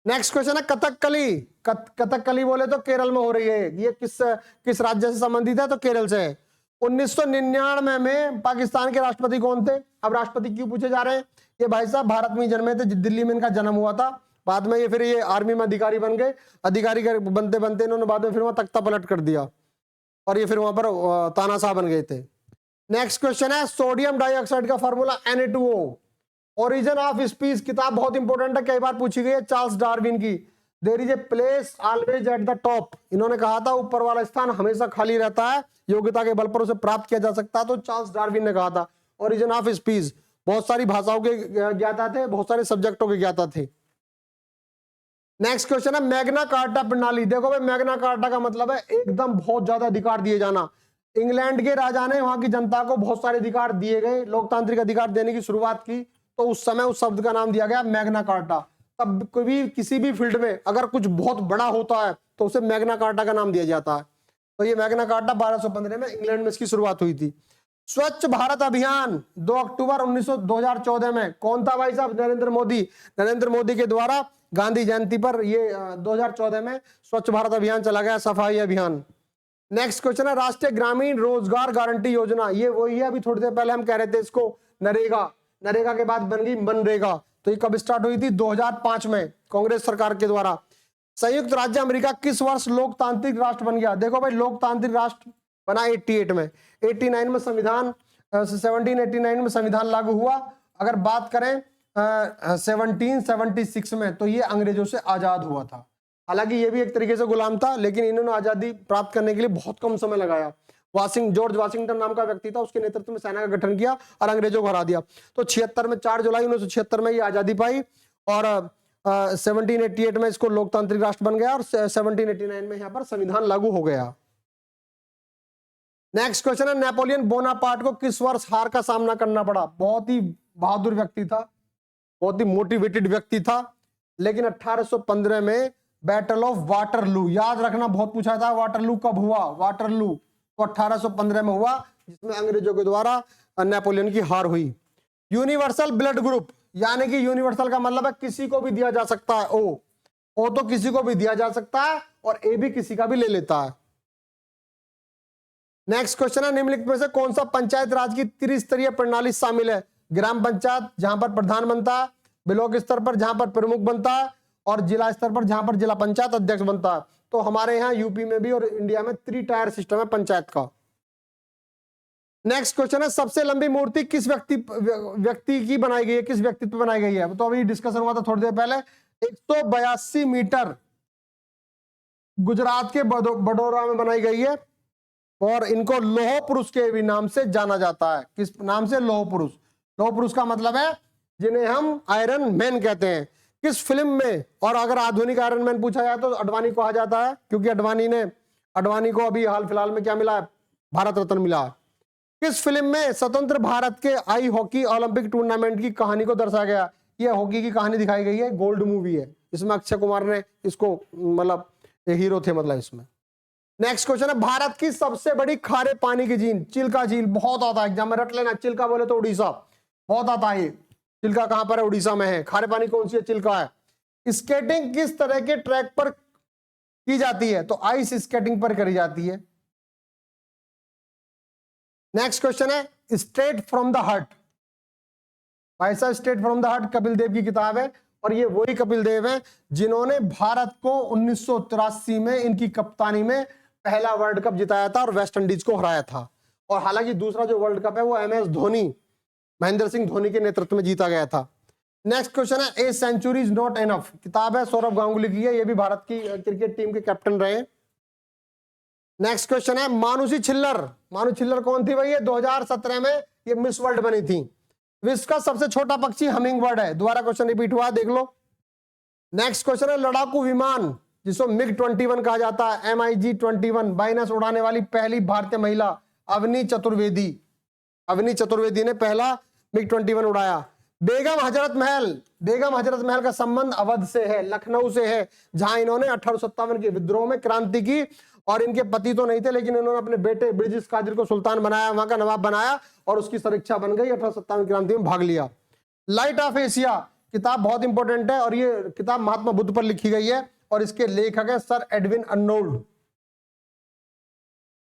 नेक्स्ट क्वेश्चन है कथकली। कथकली बोले तो केरल में हो रही है। ये किस राज्य से संबंधित है? तो केरल से है। 1999 में पाकिस्तान के राष्ट्रपति कौन थे? अब राष्ट्रपति क्यों पूछे जा रहे हैं? ये भाई साहब भारत में ही जन्मे थे, दिल्ली में इनका जन्म हुआ था, बाद में ये फिर ये आर्मी में अधिकारी बन गए। अधिकारी बनते बनते इन्होंने बाद में फिर वहां तख्ता पलट कर दिया, और ये फिर वहां पर तानाशाह बन गए थे। नेक्स्ट क्वेश्चन है सोडियम डाइऑक्साइड का formula Na2O। Origin of species किताब बहुत इंपॉर्टेंट है, कई बार पूछी गई है, चार्ल्स डार्विन की। There is a place always at the top, इन्होंने कहा था ऊपर वाला स्थान हमेशा खाली रहता है, योग्यता के बल पर उसे प्राप्त किया जा सकता है, तो चार्ल्स डार्विन ने कहा था। ओरिजिन ऑफ स्पीच, बहुत सारी भाषाओं के ज्ञाता थे, बहुत सारे सब्जेक्टों के ज्ञाता थे। नेक्स्ट क्वेश्चन है मैग्ना कार्टा प्रणाली। देखो भाई मैग्ना कार्टा का मतलब है एकदम बहुत ज्यादा अधिकार दिए जाना। इंग्लैंड के राजा ने वहां की जनता को बहुत सारे अधिकार दिए गए, लोकतांत्रिक अधिकार देने की शुरुआत की, तो उस समय उस शब्द का नाम दिया गया मैग्ना कार्टा। तब कोई भी किसी भी फील्ड में अगर कुछ बहुत बड़ा होता है तो उसे मैग्ना कार्टा का नाम दिया जाता है। तो ये मैग्ना कार्टा 1215 में इंग्लैंड में इसकी शुरुआत हुई थी। स्वच्छ भारत अभियान 2 अक्टूबर 2014 में कौन था भाई साहब? नरेंद्र मोदी। नरेंद्र मोदी के द्वारा गांधी जयंती पर ये 2014 में स्वच्छ भारत अभियान चला गया, सफाई अभियान। नेक्स्ट क्वेश्चन है राष्ट्रीय ग्रामीण रोजगार गारंटी योजना, ये वही है अभी थोड़ी देर पहले हम कह रहे थे इसको नरेगा, नरेगा के बाद बन गई मनरेगा। तो ये कब स्टार्ट हुई थी? 2005 में कांग्रेस सरकार के द्वारा। संयुक्त राज्य अमेरिका किस वर्ष लोकतांत्रिक राष्ट्र बन गया? देखो भाई लोकतांत्रिक राष्ट्र बना 88 में, 89 में संविधान 1789 में संविधान लागू हुआ। अगर बात करें 1776 में तो ये अंग्रेजों से आजाद हुआ था। हालांकि ये भी एक तरीके से गुलाम था, लेकिन इन्होंने आजादी प्राप्त करने के लिए बहुत कम समय लगाया। जॉर्ज वाशिंगटन नाम का व्यक्ति था, उसके नेतृत्व में सेना का गठन किया और अंग्रेजों को हरा दिया। तो 76 में 4 जुलाई 1976 में ये आजादी पाई और 1788 में इसको लोकतांत्रिक राष्ट्र बन गया और 1789 में यहाँ पर संविधान लागू हो गया। नेक्स्ट क्वेश्चन है नेपोलियन बोनापार्ट को किस वर्ष हार का सामना करना पड़ा? बहुत ही बहादुर व्यक्ति था, बहुत ही मोटिवेटेड व्यक्ति था, लेकिन 1815 में बैटल ऑफ वाटरलू, याद रखना बहुत पूछा था, वाटरलू कब हुआ? वाटरलू तो 1815 में हुआ, जिसमें अंग्रेजों के द्वारा नेपोलियन की हार हुई। यूनिवर्सल ब्लड ग्रुप, यानी कि यूनिवर्सल का मतलब है किसी को भी दिया जा सकता है। ओ तो किसी को भी दिया जा सकता है और ए भी किसी का भी ले लेता है। नेक्स्ट क्वेश्चन है निम्नलिखित में से कौन सा पंचायत राज की त्रिस्तरीय प्रणाली शामिल है? ग्राम पंचायत जहां पर प्रधान बनता है, ब्लॉक स्तर पर जहां पर प्रमुख बनता है, और जिला स्तर पर जहां पर जिला पंचायत अध्यक्ष बनता है। तो हमारे यहाँ यूपी में भी और इंडिया में 3 टायर सिस्टम है पंचायत का। नेक्स्ट क्वेश्चन है सबसे लंबी मूर्ति किस व्यक्ति की बनाई गई है, किस व्यक्तित्व बनाई गई है? तो अभी डिस्कशन हुआ था थोड़ी देर पहले। 182 मीटर गुजरात के बडोरा में बनाई गई है और इनको लौह पुरुष के भी नाम से जाना जाता है। किस नाम से? लौह पुरुष। लौह पुरुष का मतलब है जिन्हें हम आयरन मैन कहते हैं। किस फिल्म में, और अगर आधुनिक आयरन मैन पूछा जाए तो अडवाणी को कहा जाता है, क्योंकि अडवाणी को अभी हाल फिलहाल में क्या मिला है? भारत रत्न मिला है। किस फिल्म में स्वतंत्र भारत के आई हॉकी ओलंपिक टूर्नामेंट की कहानी को दर्शाया गया? यह हॉकी की कहानी दिखाई गई है, गोल्ड मूवी है, इसमें अक्षय कुमार ने इसको मतलब हीरो थे मतलब इसमें। नेक्स्ट क्वेश्चन है भारत की सबसे बड़ी खारे पानी की झील, चिल्का झील। बहुत आता है एग्जाम में, रट लेना, चिल्का बोले तो उड़ीसा, बहुत आता है। चिल्का कहां पर है? उड़ीसा में है। खारे पानी कौन सी है? चिल्का है। स्केटिंग किस तरह के ट्रैक पर की जाती है? तो आइस स्केटिंग पर करी जाती है। नेक्स्ट क्वेश्चन है स्ट्रेट फ्रॉम द हार्ट। भाई साहब straight from the heart Kapil Dev की किताब है और ये वही कपिल देव है जिन्होंने भारत को 1983 में इनकी कप्तानी में पहला वर्ल्ड कप जिताया था और वेस्ट इंडीज को हराया था। और हालांकि दूसरा जो वर्ल्ड कप है वो MS धोनी, महेंद्र सिंह धोनी के नेतृत्व में जीता गया था। नेक्स्ट क्वेश्चन है a century is not enough, किताब है सौरभ गांगुली की है, ये भी भारत की क्रिकेट टीम के कैप्टन रहे। नेक्स्ट क्वेश्चन है मानुषी छिल्लर। मानु छिल्लर कौन थी भैया? 2017 में ये मिस वर्ल्ड बनी थी। विश्व का सबसे छोटा पक्षी हमिंग बर्ड है। दोबारा क्वेश्चन रिपीट हुआ, देख लो। नेक्स्ट क्वेश्चन है लड़ाकू विमान जिसको MiG-21 कहा जाता है, MiG-21 बाइनस उड़ाने वाली पहली भारतीय महिला अवनी चतुर्वेदी। अवनी चतुर्वेदी ने पहला MiG-21 उड़ाया। बेगम हजरत महल का संबंध अवध से है, लखनऊ से है, जहां इन्होंने 1857 के विद्रोह में क्रांति की और इनके पति तो नहीं थे लेकिन इन्होंने अपने बेटे ब्रिजेश कादिर को सुल्तान बनाया, वहां का नवाब बनाया और उसकी सुरक्षा बन गई। 1857 क्रांति में भाग लिया। लाइट ऑफ एशिया किताब बहुत इंपॉर्टेंट है और ये किताब महात्मा बुद्ध पर लिखी गई है और इसके लेखक है sir Edwin Arnold.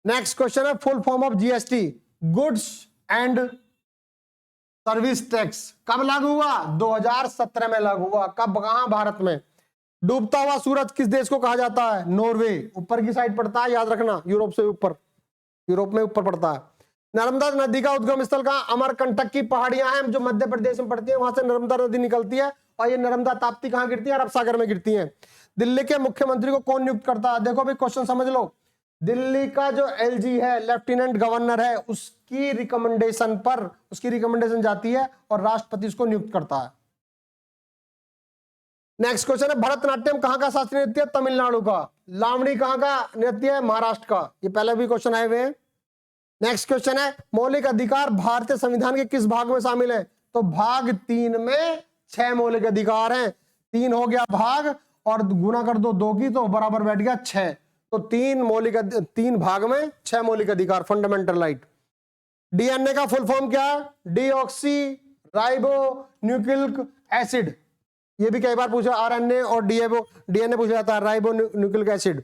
Next question है full form of GST, goods and service tax कब लागू हुआ? 2017 में लागू हुआ। कब, कहां? भारत में। डूबता हुआ सूरज किस देश को कहा जाता है? नॉर्वे। ऊपर की साइड पड़ता है, याद रखना, यूरोप से ऊपर, यूरोप में ऊपर पड़ता है। नर्मदा नदी का उद्गम स्थल कहाँ? अमरकंटक की पहाड़ियां हैं जो मध्य प्रदेश में पड़ती है, वहां से नर्मदा नदी निकलती है। और ये नर्मदा ताप्ती कहाँ गिरती है? अरब सागर में गिरती है। दिल्ली के मुख्यमंत्री को कौन नियुक्त करता है? देखो भाई क्वेश्चन समझ लो, दिल्ली का जो एलजी है, लेफ्टिनेंट गवर्नर है, उसकी रिकमेंडेशन जाती है और राष्ट्रपति उसको नियुक्त करता है। नेक्स्ट क्वेश्चन है, भरतनाट्यम कहां का शास्त्रीय नृत्य है? तमिलनाडु का। लावणी कहां का नृत्य है? महाराष्ट्र का। ये पहले भी क्वेश्चन आए हुए हैं। नेक्स्ट क्वेश्चन है, मौलिक अधिकार भारतीय संविधान के किस भाग में शामिल है? तो भाग 3 में 6 मौलिक अधिकार हैं। 3 हो गया भाग और गुना कर दो 2 की तो बराबर बैठ गया 6। तो 3 भाग में 6 मौलिक अधिकार, फंडामेंटल राइट। डीएनए का फुल फॉर्म क्या है? Deoxy ribo nucleic acid. ये भी कई बार पूछा, आरएनए और डीएनए पूछा जाता है, ribo nucleic acid.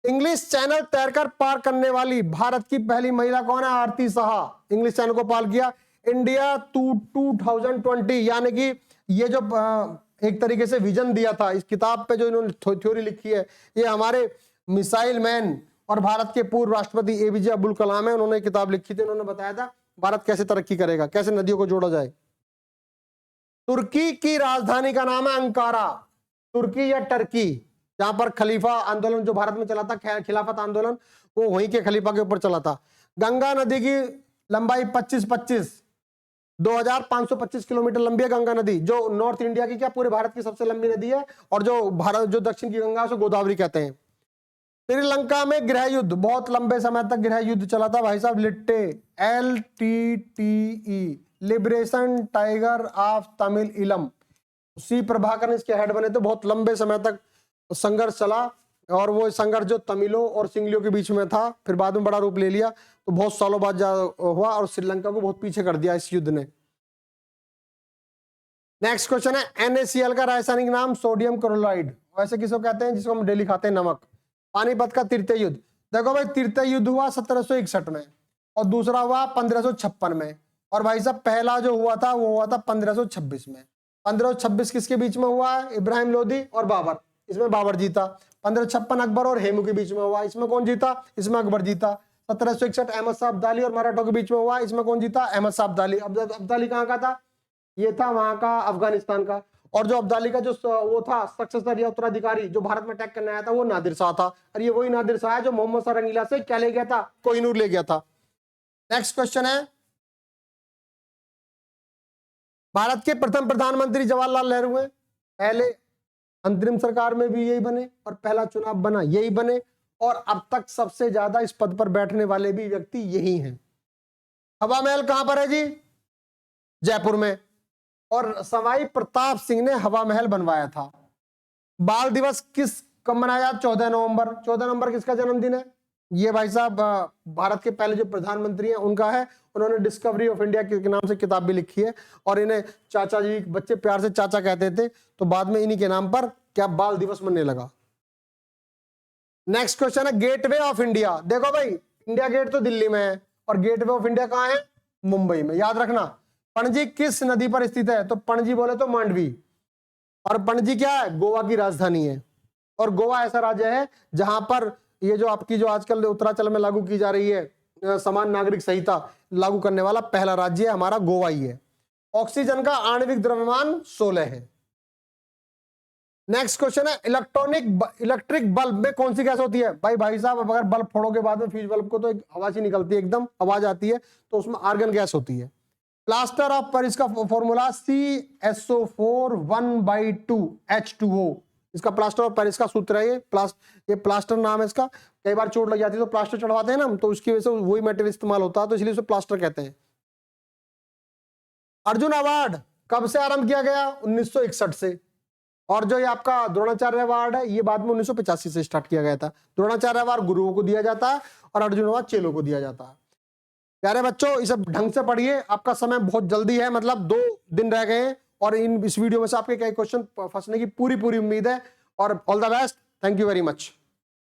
English channel तैरकर पार करने वाली भारत की पहली महिला कौन है? आरती साहा। इंग्लिश चैनल को पार किया। इंडिया 2020, यानी कि ये जो एक तरीके से विजन दिया था, इस किताब पे जो इन्होंने थ्योरी लिखी है, ये हमारे मिसाइल मैन और भारत के पूर्व राष्ट्रपति एपीजे अब्दुल कलाम है, उन्होंने किताब लिखी थी। उन्होंने बताया था भारत कैसे तरक्की करेगा, कैसे नदियों को जोड़ा जाए। तुर्की की राजधानी का नाम है अंकारा। तुर्की या टर्की, जहां पर खलीफा आंदोलन जो भारत में चला था, खिलाफत आंदोलन, वो वहीं के खलीफा के ऊपर चला था। गंगा नदी की लंबाई 2525 किलोमीटर लंबी है गंगा नदी, जो नॉर्थ इंडिया की क्या पूरे भारत की सबसे लंबी नदी है। और जो दक्षिण की गंगा है गोदावरी कहते हैं। श्रीलंका में गृह युद्ध, बहुत लंबे समय तक गृह युद्ध चला था भाई साहब। लिट्टे, LTTE, liberation tiger of Tamil इलम। सी प्रभाकर इसके हेड बने थे। बहुत लंबे समय तक संघर्ष चला और वो संघर्ष जो तमिलों और सिंगलियों के बीच में था, फिर बाद में बड़ा रूप ले लिया। तो बहुत सालों बाद हुआ और श्रीलंका को बहुत पीछे कर दिया इस युद्ध ने। नेक्स्ट क्वेश्चन है, NaCl का रासायनिक नाम? Sodium chloride. वैसे किसको कहते हैं? जिसको हम डेली खाते हैं, नमक। पानीपत का तृतीय युद्ध, देखो भाई तृतीय युद्ध हुआ 1761 में और दूसरा हुआ 1556 में। और भाई साहब पहला जो हुआ था वो हुआ था 1526 में। 1526 किसके बीच में हुआ है? इब्राहिम लोदी और बाबर। इसमें बाबर जीता। 1556 अकबर और हेमू के बीच में हुआ, इसमें कौन जीता? इसमें अकबर जीता। 1761 अहमद शाह अब्दाली और मराठों के बीच में हुआ, इसमें कौन जीता? अहमद शाह अब्दाली। अब्दाली कहाँ का था? ये था वहां का अफगानिस्तान का। और जो अब्दाली का जो वो था सक्सेसर या उत्तराधिकारी जो भारत में अटैक करने आया था, वो नादिर शाह था। और ये वही नादिर शाह है जो मोहम्मद शाह रंगीला से क्या ले गया था? कोहिनूर ले गया था। नेक्स्ट क्वेश्चन है, भारत के प्रथम प्रधानमंत्री जवाहरलाल नेहरू हैं। पहले अंतरिम सरकार में भी यही बने और पहला चुनाव बना यही बने, और अब तक सबसे ज्यादा इस पद पर बैठने वाले भी व्यक्ति यही हैं। हवा महल कहां पर है जी? जयपुर में। और सवाई प्रताप सिंह ने हवा महल बनवाया था। बाल दिवस कब मनाया? 14 नवंबर। 14 नवंबर किसका जन्मदिन है? ये भाई साहब भारत के पहले जो प्रधानमंत्री हैं उनका है। उन्होंने डिस्कवरी ऑफ इंडिया के नाम से किताब भी लिखी है और इन्हें चाचा जी, बच्चे प्यार से चाचा कहते थे, तो बाद में इन्हीं के नाम पर क्या बाल दिवस मनने लगा। नेक्स्ट क्वेश्चन है, गेटवे ऑफ इंडिया। देखो भाई इंडिया गेट तो दिल्ली में है और गेटवे ऑफ इंडिया कहां है? मुंबई में। याद रखना। पणजी किस नदी पर स्थित है? तो पणजी बोले तो मांडवी। और पणजी क्या है? गोवा की राजधानी है। और गोवा ऐसा राज्य है जहां पर ये जो आपकी जो आजकल उत्तरांचल में लागू की जा रही है समान नागरिक संहिता लागू करने वाला पहला राज्य है हमारा गोवा ही है। ऑक्सीजन का आणविक द्रव्यमान 16 है। नेक्स्ट क्वेश्चन है, इलेक्ट्रिक बल्ब में कौन सी गैस होती है? भाई साहब अगर बल्ब फोड़ोगे बाद में फ्यूज बल्ब को तो एक आवाज ही निकलती है, एकदम आवाज आती है, तो उसमें आर्गन गैस होती है। प्लास्टर ऑफ पेरिस का फॉर्मूला CSO4 1/2 H2O। इसका प्लास्टर ऑफ पेरिस का सूत्र है। ये प्लास्टर नाम है इसका। कई बार चोट लग जाती है तो प्लास्टर चढ़वाते हैं ना, तो उसकी वजह से वही मटेरियल इस्तेमाल होता है, तो इसलिए उसे प्लास्टर कहते हैं। अर्जुन अवार्ड कब से आरंभ किया गया? 1961 से। और जो ये आपका द्रोणाचार्य अवार्ड है ये बाद में 1985 से स्टार्ट किया गया था। द्रोणाचार्य अवार्ड गुरुओं को दिया जाता है और अर्जुन अवार्ड चेलों को दिया जाता है। प्यारे बच्चों इसे ढंग से पढ़िए, आपका समय बहुत जल्दी है, मतलब 2 दिन रह गए हैं और इस वीडियो में से आपके कई क्वेश्चन फंसने की पूरी उम्मीद है। और all the best, thank you very much.